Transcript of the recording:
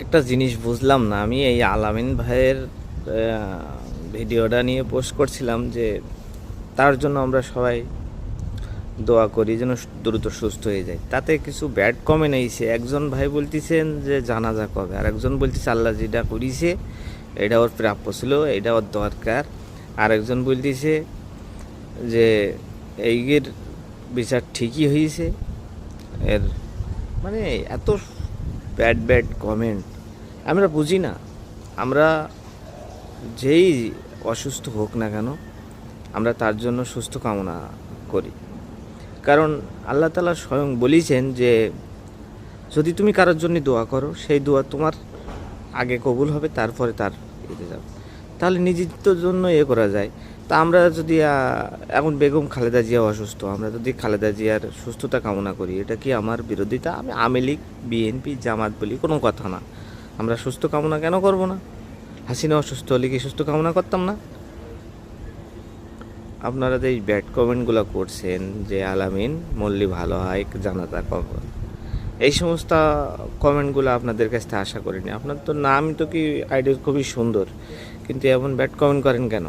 একটা জিনিস বুঝলাম না আমি এই আলামিন ভাইয়ের ভিডিওটা নিয়ে পোস্ট করছিলাম যে তার জন্য আমরা সবাই দোয়া করি যেন দ্রুত সুস্থ হয়ে যায়। তাতে কিছু ব্যাড কমেন্ট আইছে। একজন ভাই বলতেছেন যে জানাজা কবে, আর একজন বলতেছে আল্লাহ যেটা করিছে এটা ওর প্রাপ্য ছিল, এটা ওর দরকার। আর একজন বলতেছে যে এইগের বিচার ঠিকই হয়েছে। এর মানে এত ব্যাড ব্যাড কমেন্ট আমরা বুঝি না। আমরা যেই অসুস্থ হোক না কেন আমরা তার জন্য সুস্থ কামনা করি, কারণ আল্লাহ তাআলা স্বয়ং বলেছেন যে যদি তুমি কারোর জন্য দোয়া করো সেই দোয়া তোমার আগে কবুল হবে, তারপরে তার ইতে যাবে। তাহলে নিজের জন্য করা যায়। তা আমরা যদি এখন বেগম খালেদা জিয়া অসুস্থ, আমরা যদি খালেদা জিয়ার সুস্থতা কামনা করি, এটা কি আমার বিরোধিতা? আমি আওয়ামী লীগ, বিএনপি, জামাত বলি কোনো কথা না। আমরা সুস্থ কামনা কেন করব না? হাসিনা অসুস্থ হলে কি সুস্থ কামনা করতাম না? আপনারা যে এই ব্যাড কমেন্টগুলো করছেন যে আলামিন মল্লি ভালো হয়, জানাজা কখন, এই সমস্ত কমেন্টগুলো আপনাদের কাছ থেকে আশা করিনি। আপনার তো নাম তো কি আইডি খুবই সুন্দর, কিন্তু এমন ব্যাড কমেন্ট করেন কেন?